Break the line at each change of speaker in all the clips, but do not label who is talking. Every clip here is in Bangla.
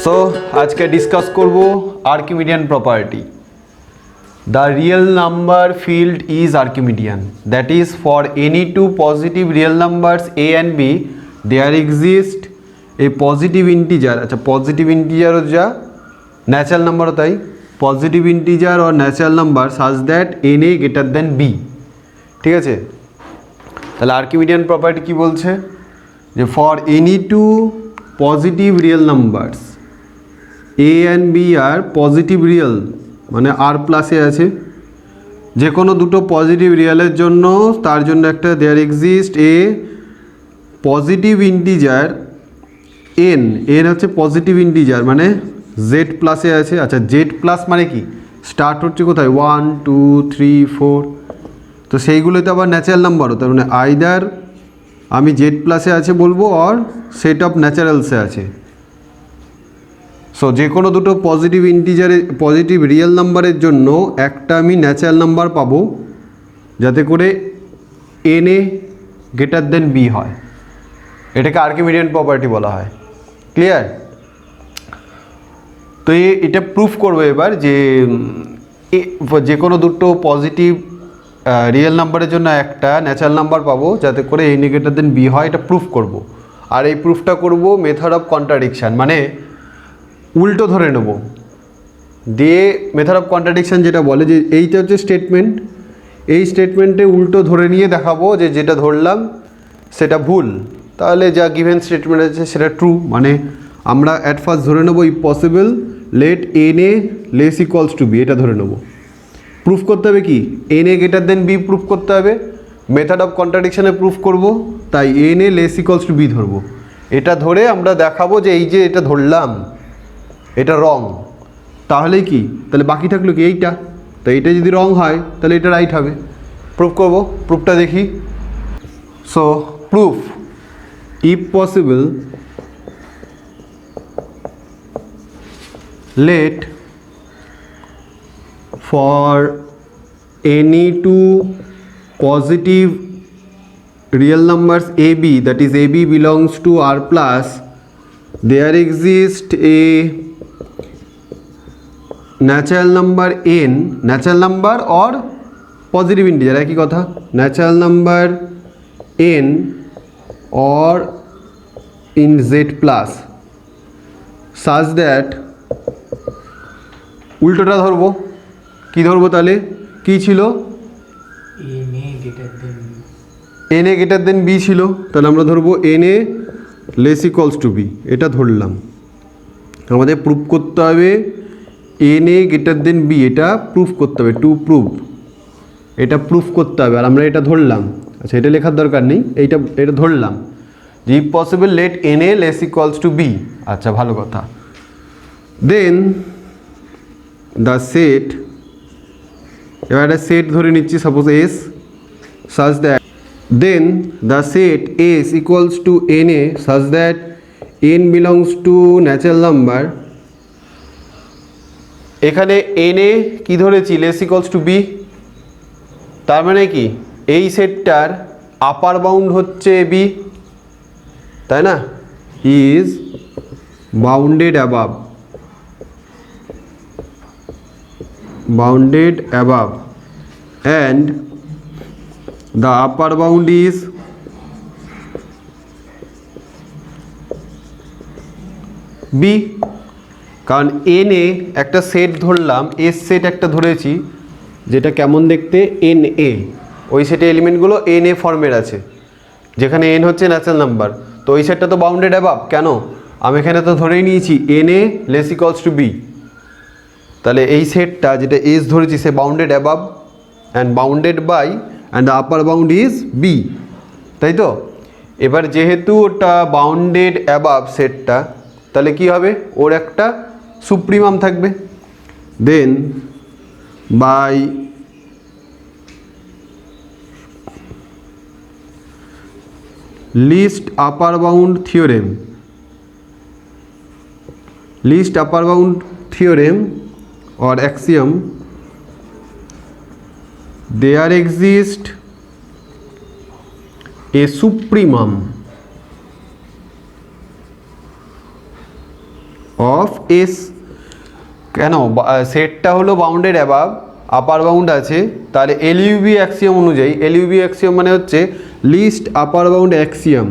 सो आज के डिसकस करब Archimedean property. The real number field is Archimedean. That is, for any two positive real numbers a and b, there exists a positive integer. अच्छा, positive integer हो जा natural number होता है, positive integer और natural number such that na greater than b। ठीक है, তাহলে आर्किमिडियन प्रॉपर्टी की बोलছে যে for any two positive real numbers a and b are positive real মানে আর প্লাসে আছে, যে কোনো দুটো পজিটিভ রিয়েলের জন্য তার জন্য একটা there exist a positive integer N. N হচ্ছে পজিটিভ ইন্টিজার মানে জেড প্লাসে আছে। আচ্ছা, জেড প্লাস মানে কি স্টার্ট হচ্ছে কোথায় 1 2 3 4, তো সেইগুলোতে আবার ন্যাচারাল নাম্বার হতো, মানে আইদার আমি জেড প্লাসে আছে বলবো অর সেট অফ ন্যাচারালসে আছে। সো যে কোনো দুটো পজিটিভ ইন্টিজারে পজিটিভ রিয়েল নাম্বারের জন্য একটা আমি ন্যাচারাল নাম্বার পাবো যাতে করে N A greater than B হয়, এটাকে আর্কিমিডিয়ান প্রপার্টি বলা হয়। ক্লিয়ার? তো এটা প্রুফ করবো এবার যে কোনো দুটো পজিটিভ রিয়েল নাম্বারের জন্য একটা ন্যাচারাল নাম্বার পাবো যাতে করে N A greater than B হয়, এটা প্রুফ করব। আর এই প্রুফটা করব মেথড অফ কন্ট্রাডিকশান, মানে উল্টো ধরে নেব দিয়ে মেথড অফ কন্ট্রাডিকশান যেটা বলে যে এইটা হচ্ছে স্টেটমেন্ট, এই স্টেটমেন্টে উল্টো ধরে নিয়ে দেখাবো যে যেটা ধরলাম সেটা ভুল, তাহলে যা গিভেন স্টেটমেন্ট আছে সেটা ট্রু। মানে আমরা অ্যাট ফার্স্ট ধরে নেবো if possible let N A less equals to B, এটা ধরে নেবো। প্রুফ করতে হবে কি N A greater than B proof করতে হবে, মেথড অফ কন্ট্রাডিকশানে প্রুফ করব, তাই N A less equals to B ধরবো। এটা ধরে আমরা দেখাবো যে এই যে এটা ধরলাম এটা রং, তাহলে কি তাহলে বাকি থাকলো কি এইটা, তো এইটা যদি রং হয় তাহলে এটা রাইট হবে। প্রুফ করব, প্রুফটা দেখি। So proof if possible let for any two positive real numbers ab, that is ab belongs to r plus, there exists a natural number n, natural number or positive integer একই কথা, natural number n or in z plus such that, উল্টোটা ধরবো, কি ধরবো তাহলে কি ছিল N A greater than B ছিল, তাহলে আমরা ধরবো N A less equals to B, এটা ধরলাম। আমাদের প্রুফ করতে হবে N A greater than B, এটা প্রুফ করতে হবে, টু প্রুফ, এটা প্রুফ করতে হবে। আর আমরা এটা ধরলাম, আচ্ছা এটা লেখার দরকার নেই, এটা ধরলাম যে if possible let N A less equals to B. আচ্ছা ভালো কথা। দেন দ্য সেট, এবার একটা সেট ধরে নিচ্ছি suppose S, such that then the set S equals to na such that n belongs to natural number, এখানে na কি ধরেছি লেস ইকুয়ালস টু বি, তার মানে কি এই সেটটার আপার বাউন্ড হচ্ছে বি, তাই না, is bounded above, bounded above and the upper bound is b, কারণ n এ একটা সেট ধরলাম, এস সেট একটা ধরেছি যেটা কেমন দেখতে এন এ, ওই সেটে এলিমেন্টগুলো এন এ ফর্মের আছে, যেখানে এন হচ্ছে ন্যাচারাল নাম্বার, তো ওই সেটটা তো বাউন্ডেড অ্যাবাভ, কেন আমি এখানে তো ধরেই নিয়েছি n A less equals to b, তাহলে এই সেটটা যেটা এস ধরেছি সে bounded above and bounded by and the upper bound is b, তাই তো। এবার যেহেতু ওটা বাউন্ডেড অ্যাবাভ সেটটা, তাহলে কি হবে ওর একটা সুপ্রিমাম থাকবে। Then by least upper bound theorem, least upper bound theorem or axiom, there exists a supremum of S. কেন, সেটটা হলো বাউন্ডেড অ্যাবাভ, আপার বাউন্ড আছে, তাহলে এলইউবি অ্যাক্সিয়াম অনুযায়ী, এলইউবি অ্যাক্সিয়াম মানে হচ্ছে list upper bound Axiom,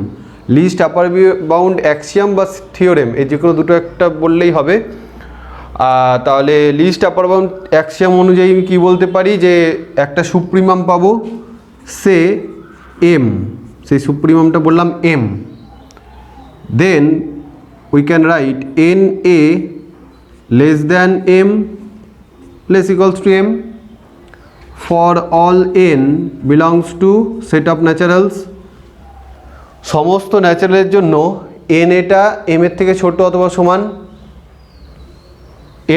list upper bound Axiom বা থিওরেম, এই যে কোনো দুটো একটা বললেই হবে। তাহলে লিস্ট আপার বাউন্ড অ্যাক্সিয়াম অনুযায়ী আমি কী বলতে পারি যে একটা সুপ্রিমাম পাবো, সে এম, সেই সুপ্রিমামটা বললাম M, then we can write N A less than M less equals to m for all n belongs to set of naturals। সমস্ত ন্যাচারালের জন্য n এটা m এর থেকে ছোট অথবা সমান।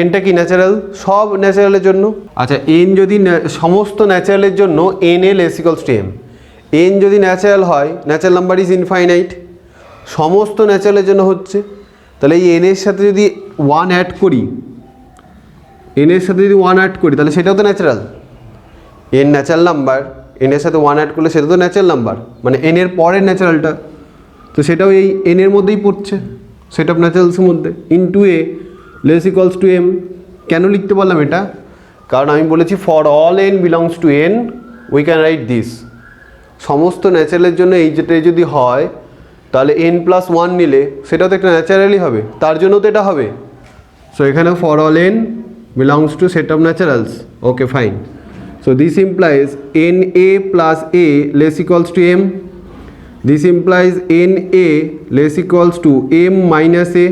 nটা কি ন্যাচারাল, সব ন্যাচারালের জন্য। আচ্ছা, n যদি সমস্ত ন্যাচারালের জন্য n এ less equals two m, n যদি ন্যাচারাল হয়, ন্যাচারাল নাম্বার ইজ ইনফাইনাইট, সমস্ত ন্যাচারালের জন্য হচ্ছে, তাহলে এই n এর সাথে যদি 1 অ্যাড করি, n এর সাথে যদি 1 অ্যাড করি তাহলে সেটাও তো natural. n natural number, n এর সাথে 1 অ্যাড করলে সেটা তো ন্যাচারাল নাম্বার, মানে n এর পরের ন্যাচারালটা, তো সেটাও এই n এর মধ্যেই পড়ছে, সেট অফ ন্যাচারালসের মধ্যে। Into A less equals to M. কেন লিখতে পারলাম এটা? কারণ আমি বলেছি for all n belongs to n we can write this. সমস্ত ন্যাচারালের জন্য এই যেটা যদি হয় তাহলে n+1 নিলে সেটাও তো একটা ন্যাচারালই হবে, তার জন্য তো এটা হবে। সো এখানে for all n belongs to set of naturals. Okay, fine. So this implies na plus a less equals to m. This implies na less equals to m minus a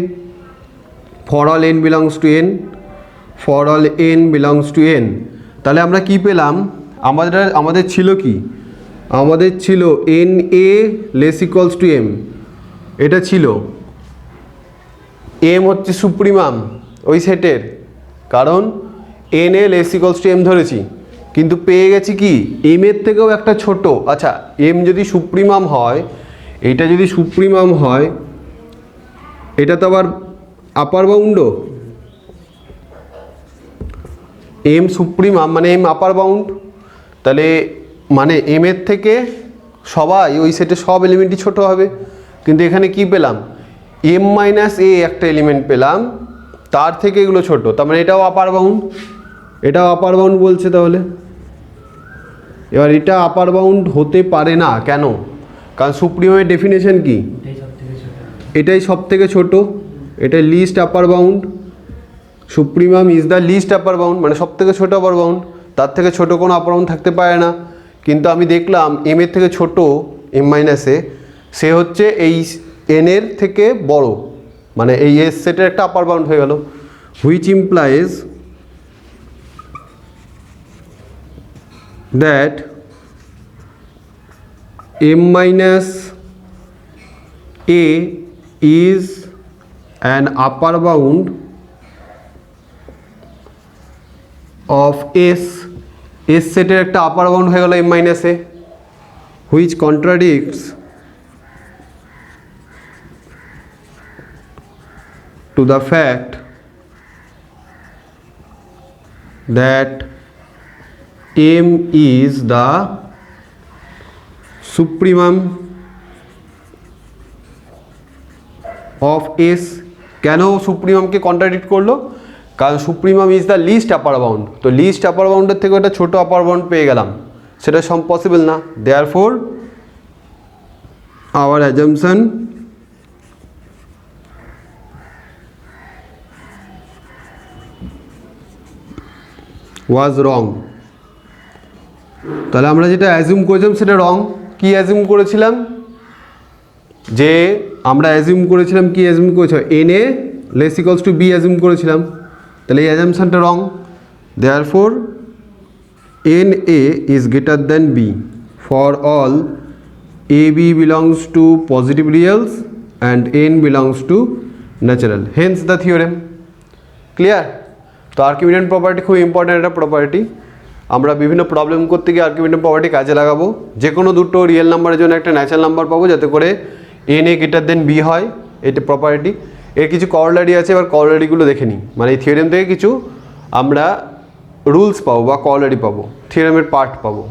for all n belongs to n. For all n belongs to n. তাহলে আমরা কি পেলাম? আমাদের ছিল কি? আমাদের ছিল na less equals to m, এটা ছিল। m হচ্ছে সুপ্রিমাম ওই সেটের, কারণ n এ লেস ইকুয়ালস টু m ধরেছি, কিন্তু পেয়ে গেছি কি m এর থেকেও একটা ছোট। আচ্ছা, m যদি সুপ্রিমাম হয়, এটা যদি সুপ্রিমাম হয়, এটা তো আবার আপার বাউন্ডও, m সুপ্রিমাম মানে m আপার বাউন্ড, তাহলে মানে m এর থেকে সবাই ওই সেটে সব এলিমেন্টই ছোট হবে। কিন্তু এখানে কি পেলাম, m মাইনাস a একটা এলিমেন্ট পেলাম, তার থেকে এগুলো ছোট, তার মানে এটাও আপার বাউন্ড, এটাও আপার বাউন্ড বলছে। তাহলে এবার এটা আপার বাউন্ড হতে পারে না, কেন? কারণ সুপ্রিমামের ডেফিনেশন কি, এটাই সব থেকে ছোট, এটাই list upper bound. Supremum is the list upper bound, মানে সব থেকে ছোট আপার বাউন্ড, তার থেকে ছোট কোনো আপার বাউন্ড থাকতে পারে না। কিন্তু আমি দেখলাম m এর থেকে ছোট m মাইনাস এ, সে হচ্ছে এই n এর থেকে বড়, মানে এই এস সেটের একটা আপার বাউন্ড হয়ে গেল, which implies that m minus a is an upper bound of s সেটের একটা আপার বাউন্ড হয়ে গেল m minus a, which contradicts to the fact that m is the supremum of s। কেন সুপ্রিমামকে কন্ট্রাডিক্ট করলো? কারণ supremum is the list upper bound, তো লিস্ট আপার বাউন্ডের থেকে একটা ছোট আপার বাউন্ড পেয়ে গেলাম, সেটা পসিবল না। দেয়ারফোর আওয়ার অ্যাজাম্পশন ওয়াজ রং। তাহলে আমরা যেটা অ্যাজিউম করেছিলাম সেটা রং। কি অ্যাজিউম করেছিলাম? যে আমরা অ্যাজিউম করেছিলাম, কি অ্যাজিউম করেছিলাম, n A less equals to b assume করেছিলাম, তাহলে এই অ্যাজাম্পশনটা wrong. Therefore n a is greater than b for all a b belongs to positive reals and n belongs to natural, hence the theorem. Clear? তো আর্কিমিডিয়ান প্রপার্টি খুব ইম্পর্ট্যান্ট একটা প্রপার্টি। আমরা বিভিন্ন প্রবলেম করতে গিয়ে আর্কিমিডিয়ান প্রপার্টি কাজে লাগাবো। যে কোনো দুটো রিয়েল নাম্বারের জন্য একটা ন্যাচারাল নাম্বার পাবো যাতে করে N A greater than B হয়, এটা প্রপার্টি। এর কিছু করলারি আছে, এবার করলারিগুলো দেখে নিই, মানে এই থিওরেম থেকে কিছু আমরা রুলস পাবো বা করলারি পাবো, থিওরেমের পার্ট পাবো।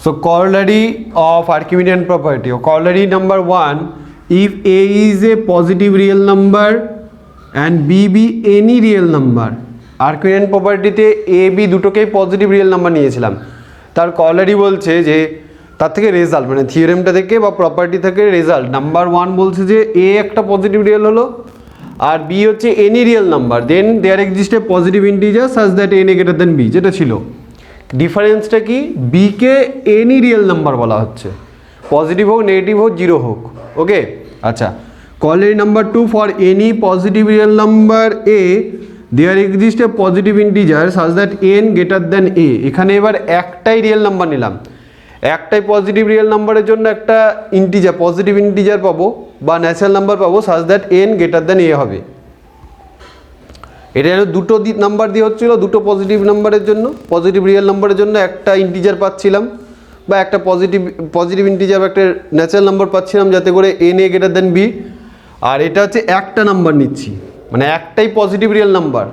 So corollary of Archimedean property, or corollary number 1, if A is a positive real number and B be any real number. Archimedean property তে A B দুটোকেই পজিটিভ রিয়েল নাম্বার নিয়েছিলাম, তার কলারি বলছে যে তার থেকে রেজাল্ট মানে থিওরেমটা থেকে বা প্রপার্টি থেকে রেজাল্ট নাম্বার 1 বলছে যে A একটা পজিটিভ রিয়েল হলো আর B হচ্ছে any real number, then there exist a positive integer such that A greater than B, যেটা ছিল ডিফারেন্সটা কি, B কে এনি রিয়েল নাম্বার বলা হচ্ছে, পজিটিভ হোক নেগেটিভ হোক জিরো হোক। ওকে, আচ্ছা, corollary number 2, for any positive real number A there exist a positive integer such that n greater than A। এখানে এবার একটাই রিয়েল নাম্বার নিলাম, একটাই পজিটিভ রিয়েল নাম্বারের জন্য একটা ইন্টিজার পজিটিভ ইন্টিজার পাবো বা ন্যাচারাল নাম্বার পাবো such that n greater than A হবে। এটা দুটো নাম্বার দিয়ে হচ্ছিল, দুটো পজিটিভ নাম্বারের জন্য, পজিটিভ রিয়েল নাম্বারের জন্য একটা ইন্টিজার পাচ্ছিলাম বা একটা পজিটিভ ইন্টিজার বা একটা ন্যাচারাল নাম্বার পাচ্ছিলাম যাতে করে n a greater than b। আর এটা হচ্ছে একটা নাম্বার নিচ্ছি, মানে একটাই পজিটিভ রিয়েল নাম্বার।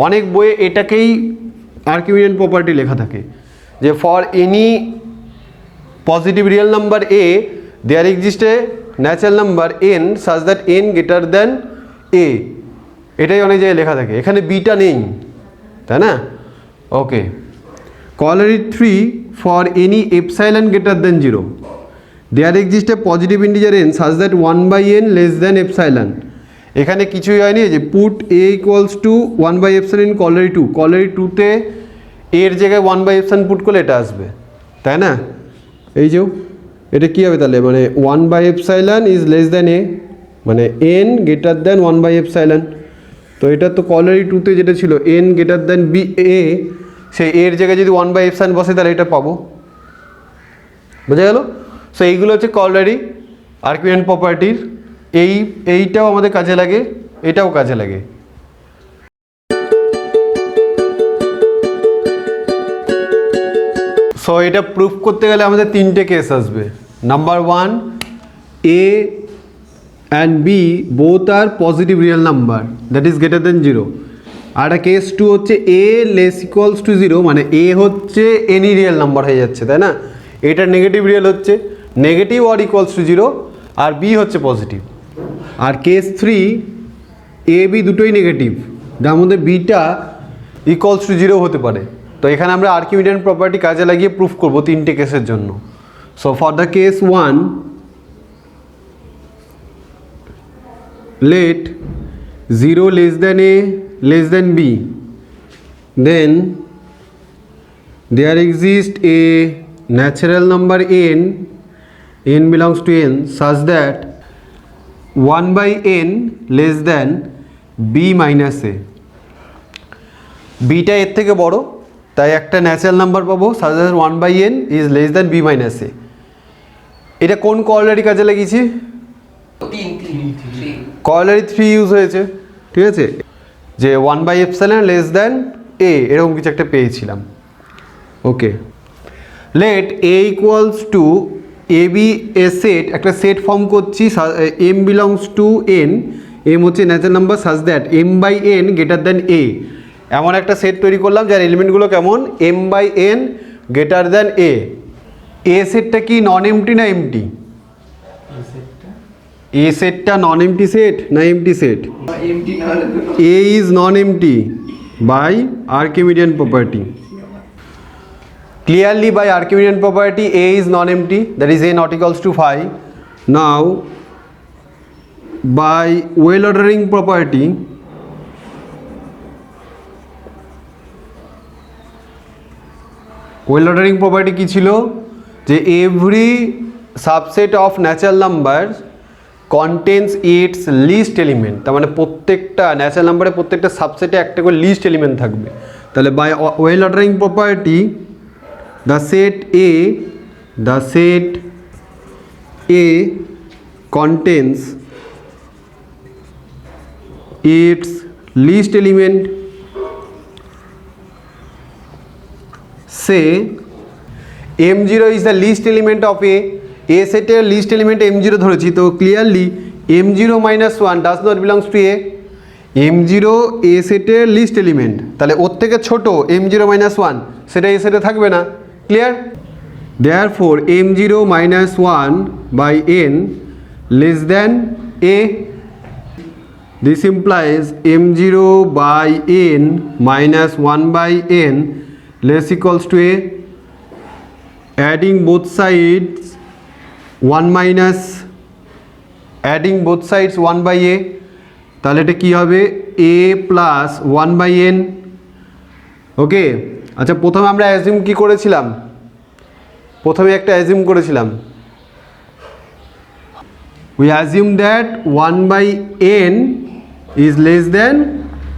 অনেক বইয়ে এটাকেই আর্কিমিডিয়ান প্রপার্টি লেখা থাকে যে for any positive real number a there exist a natural number n such that n greater than a। এটাই অনেক জায়গায় লেখা থাকে, এখানে বিটা নেই, তাই না? Okay, corollary 3, for any epsilon greater than 0 there exist a positive integer n such that 1/n less than epsilon. এখানে কিছুই হয়নি, যে put a equals to 1/epsilon corollary 2, corollary 2তে এর জায়গায় 1/epsilon পুট করলে এটা আসবে, তাই না? এই যে এটা কী হবে তাহলে, মানে 1/epsilon is less than a, মানে n গ্রেটার দেন 1/epsilon। তো এটা তো কলারি 2তে যেটা ছিল n greater than b a, সেই এর জায়গায় যদি 1/epsilon বসে তাহলে এটা পাবো, বোঝা গেল? সো এইগুলো হচ্ছে কলারি আর্কিমিডিয়ান প্রপার্টির, এইটাও আমাদের কাজে লাগে, এটাও কাজে লাগে। সো এটা প্রুফ করতে গেলে আমাদের তিনটে কেস আসবে। Number 1, A and B both are positive real number that is greater than 0। আর কেস 2 হচ্ছে A less equals to 0, মানে A হচ্ছে এনি রিয়েল নাম্বার হয়ে যাচ্ছে, তাই না? এটা নেগেটিভ রিয়েল হচ্ছে, নেগেটিভ অর ইকুয়ালস টু 0, আর B হচ্ছে পজিটিভ। আর কেস 3, A B দুটোই নেগেটিভ, যার মধ্যে বিটা ইকুয়ালস টু 0 হতে পারে। তো এখানে আমরা আর্কিমিডিয়ান প্রপার্টি কাজে লাগিয়ে প্রুফ করব তিনটে কেসের জন্য। So for the case 1, let 0 less than A less than B, then there exists a natural number n belongs to n such that 1/n less than b minus a। Beta এর থেকে বড়, তাই একটা ন্যাচারাল নাম্বার পাবো such that 1/n is less than b minus a। এটা কোন কলারি কাজে লাগিয়েছি? কলারি 3 ইউজ হয়েছে, ঠিক আছে, যে 1/epsilon লেস দেন a, এরকম কিছু একটা পেয়েছিলাম। Okay, let a equals to a b a set, একটা সেট ফর্ম করছি, m belongs to n, m হচ্ছে natural number such that m/n greater than a। এমন একটা সেট তৈরি করলাম যার এলিমেন্টগুলো কেমন, m/n greater than a। a সেটটা কি নন এমটি না এমটি? A সেটটা নন এমটি সেট না MT set? A is non-empty by Archimedean property. Clearly by Archimedean property A is non-empty, that is A not equals to phi. Now by well ordering property, well ordering property কি ছিল, যে every subset of natural numbers contains its least element, তার মানে প্রত্যেকটা ন্যাচারাল নাম্বারে প্রত্যেকটা সাবসেটে একটা করে লিস্ট এলিমেন্ট থাকবে। তাহলে by well ordering property the set A contains its least element, say m0 is the least element of A সেটের লিস্ট এলিমেন্ট m0 ধরেছি, তো clearly m0 minus 1 does not belongs to A। m0 A সেটের লিস্ট এলিমেন্ট, তাহলে ওর থেকে ছোট m0 minus 1 সেটা A সেটে থাকবে না, clear? therefore m0 minus 1 by n less than a. This implies m0 by n minus 1 by n less equals to a. Adding both sides 1 minus, adding both sides 1 by a, তাহলে এটা কি হবে a plus 1 by n. ওকে, আচ্ছা প্রথমে আমরা অ্যাজিউম কি করেছিলাম, প্রথমে একটা অ্যাজিউম করেছিলাম, we assume that 1 by n is less than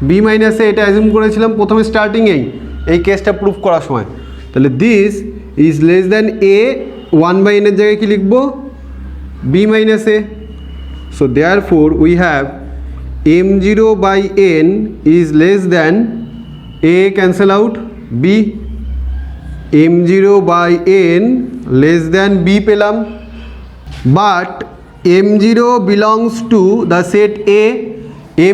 b minus a, এটা অ্যাজিউম করেছিলাম প্রথমে স্টার্টিংয়েই এই কেসটা প্রুফ করার সময়। তাহলে this is less than a, 1 by n এর জায়গায় কি লিখবো b minus a. so therefore we have m0 by n is less than a, cancel out b, m0 by n less than b পেলাম, but m0 belongs to the set a.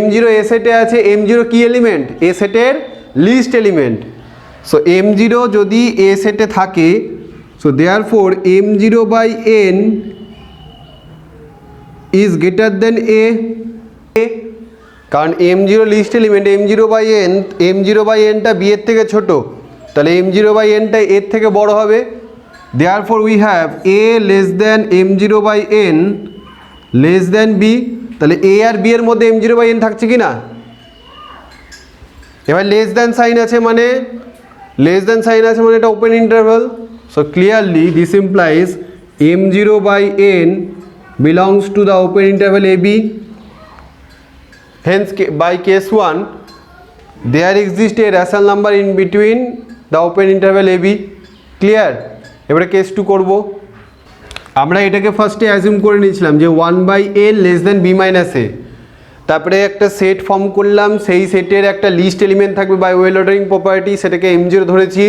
m0 a সেটে আছে, m0 কি এলিমেন্ট, a সেটের লিস্ট এলিমেন্ট। সো m0 যদি a সেটে থাকে, so therefore m0 by n is greater than a, কারণ m0 least element, m0 by n, m0 by n টা b এর থেকে ছোট, তাহলে m0 by n টা এর থেকে বড় হবে। therefore we have a less than m0 by n less than b, তাহলে a আর b এর মধ্যে m0 by n থাকছে কি না, এবার লেস দ্যান সাইন আছে মানে, লেস দ্যান সাইন আছে মানে এটা open interval. So clearly this implies m0 by n belongs to the open interval ab. Hence by case 1 there exists a rational number in between the open interval ab. Clear? এবারে কেস 2 করব। আমরা এটাকে ফার্স্টে অ্যাজিউম করে নিয়েছিলাম যে 1 by n less than b minus a, তারপরে একটা সেট ফর্ম করলাম, সেই সেটের একটা লিস্ট এলিমেন্ট থাকবে বাই ওয়েল অর্ডারিং প্রপার্টি, সেটাকে m0 ধরেছি।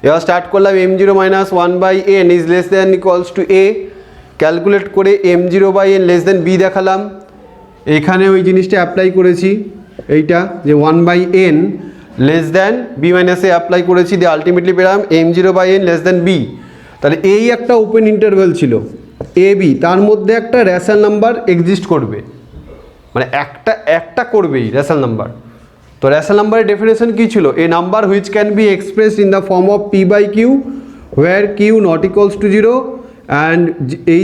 এবার স্টার্ট করলাম m0 minus 1 by n is less than equals to a, calculate করে m0 by n less than b দেখালাম, এখানে ওই জিনিসটা অ্যাপ্লাই করেছি, এইটা যে 1 by n less than b minus a apply করেছি, দিয়ে আলটিমেটলি পেলাম m0 by n less than b। তাহলে এই একটা ওপেন ইন্টারভ্যাল ছিল এ বি, তার মধ্যে একটা রেশনাল নাম্বার এক্সিস্ট করবে, মানে একটা করবেই রেশনাল নাম্বার। তো রেশনাল নাম্বারের ডেফিনেশন কী ছিল, a number which can be expressed in the form of p by q where q not equals to 0 and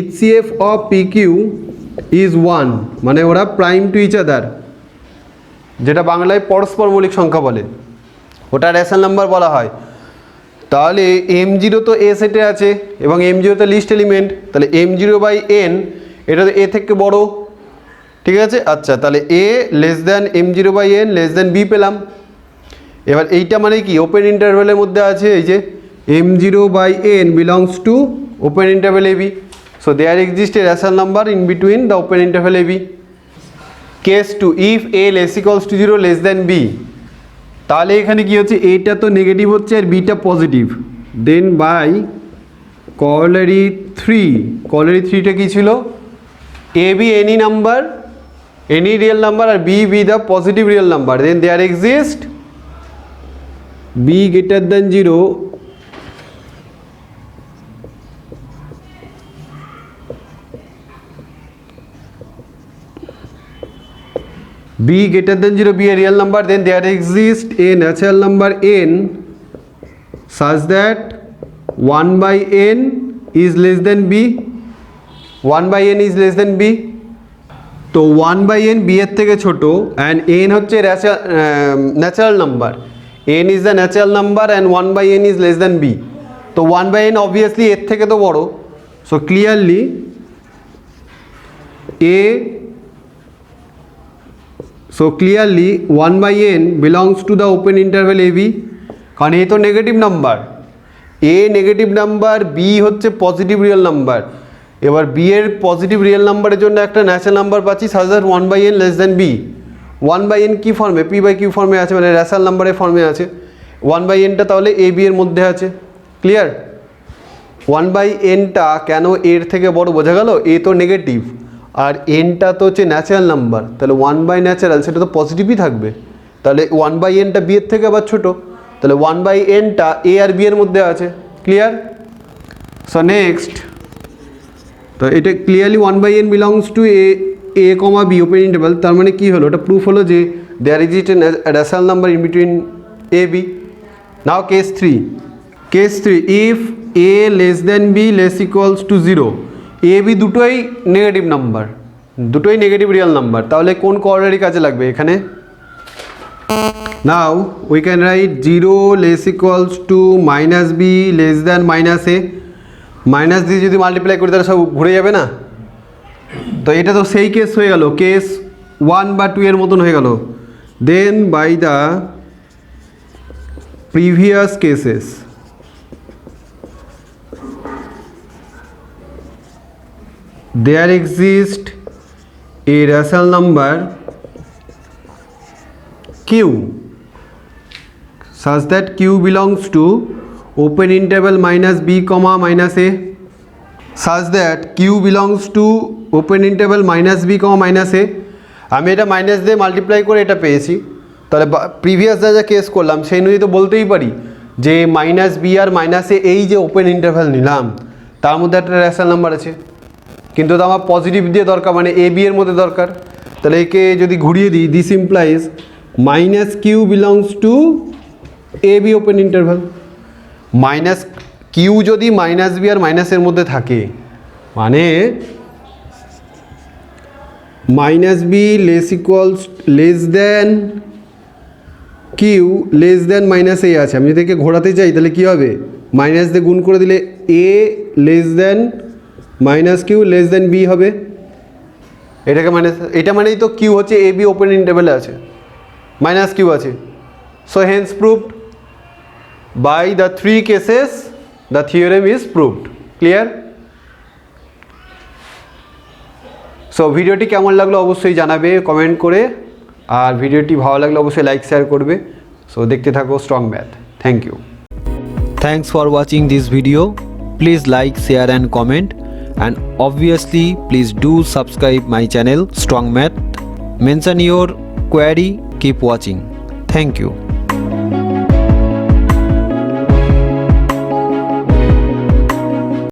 HCF of p q is 1, মানে ওরা প্রাইম টু ইচ আদার, যেটা বাংলায় পরস্পর মৌলিক সংখ্যা বলে, ওটা রেশনাল নাম্বার বলা হয়। তাহলে m0 তো a সেটে আছে এবং m0 তো লিস্ট এলিমেন্ট, তাহলে m0 বাই n এটা তো a থেকে বড়, ঠিক আছে। আচ্ছা, তাহলে a less than m0 by n less than b পেলাম। এবার এইটা মানে কি ওপেন ইন্টারভ্যালের মধ্যে আছে, এই যে m0 by n belongs to open interval ab, so there exist a rational number in between the open interval ab। Case 2 if a less equals to 0 less than b, তাহলে এখানে কি হচ্ছে, এটা তো নেগেটিভ হচ্ছে আর beta positive, then by corollary 3, corollary 3টা কী ছিল, a be any number, any real number আর b be the positive real number, then there exist B greater than 0 b greater than 0 be a real number, then there exists a natural number n such that 1 by n is less than b, 1 by n is less than b, তো 1 by n b এর থেকে ছোট and n হচ্ছে natural number, n is the natural number and 1 by n is less than b, তো 1 by n obviously এর থেকে তো বড়, so clearly so clearly 1 by n belongs to the open interval ab, কারণ a তো negative number, a negative number, b হচ্ছে পজিটিভ রিয়েল নাম্বার। এবার b এর পজিটিভ রিয়েল নাম্বারের জন্য একটা ন্যাচারাল নাম্বার পাচ্ছি such that 1 by n less than b, 1 by n কি ফর্মে, p by q ফর্মে আছে, মানে ন্যাচারাল নাম্বারের ফর্মে আছে, 1 by n টা তাহলে a b এর মধ্যে আছে। ক্লিয়ার? 1 by n টা কেন এর থেকে বড় বোঝা গেল, a তো নেগেটিভ আর এনটা তো হচ্ছে ন্যাচারাল নাম্বার, তাহলে 1 বাই ন্যাচারাল সেটা তো পজিটিভই থাকবে, তাহলে 1 বাই এনটা বি এর থেকে আবার ছোটো, তাহলে 1 বাই এনটা এ আর বি এর মধ্যে আছে। ক্লিয়ার? সো নেক্সট, তো এটা clearly 1/n belongs to A comma B open interval, তার মানে কী হলো, এটা প্রুফ হলো যে there exist a rational number in between A B. Now case 3 if A less than B less equals to 0, A B দুটোই নেগেটিভ নাম্বার, দুটোই নেগেটিভ রিয়েল নাম্বার, তাহলে কোন কোঅর্ডিনেটই কাজে লাগবে এখানে? Now we can write 0 less equals to minus B less than minus A, minus দিয়ে যদি মাল্টিপ্লাই করি তাহলে সব ঘুরে যাবে না? তো এটা তো সেই কেস হয়ে গেল, কেস 1 বা 2 এর মতন হয়ে গেল। Then by the previous cases there exist a rational number q such that q belongs to open interval minus b comma minus a, such that q belongs to open interval minus b comma minus a। আমি এটা মাইনাস দিয়ে মাল্টিপ্লাই করে এটা পেয়েছি, তাহলে প্রিভিয়াস যা কেস করলাম সেই অনুযায়ী তো বলতেই পারি যে মাইনাস বি আর মাইনাস এ, এই যে ওপেন ইন্টারভ্যাল নিলাম তার মধ্যে একটা রেশনাল নাম্বার আছে, কিন্তু তো আমার পজিটিভ দিয়ে দরকার, মানে এ বি এর মধ্যে দরকার। তাহলে একে যদি ঘুরিয়ে দিই, this implies minus q belongs to a b open interval. Minus q যদি মাইনাস বি আর মাইনাসের মধ্যে থাকে, মানে minus B less than q less than minus a আছে, আমি যদি একে ঘোরাতে চাই তাহলে কী হবে, মাইনাস দিয়ে গুণ করে দিলে a less than minus q less than b হবে, এটাকে মাইনাস, এটা মানেই তো কিউ হচ্ছে এ বি ওপেন ইন্টারভ্যালে আছে, মাইনাস কিউ আছে। So hence proved by the 3 cases the theorem is proved. Clear? So ভিডিওটি কেমন লাগলো অবশ্যই জানাবে কমেন্ট করে, আর ভিডিওটি ভালো লাগলে অবশ্যই লাইক শেয়ার করবে। সো দেখতে থাকো strong math. Thank you.
Thanks for watching this video. Please like, share and comment, and obviously please do subscribe my channel Strong Math. Mention your query, keep watching. Thank you.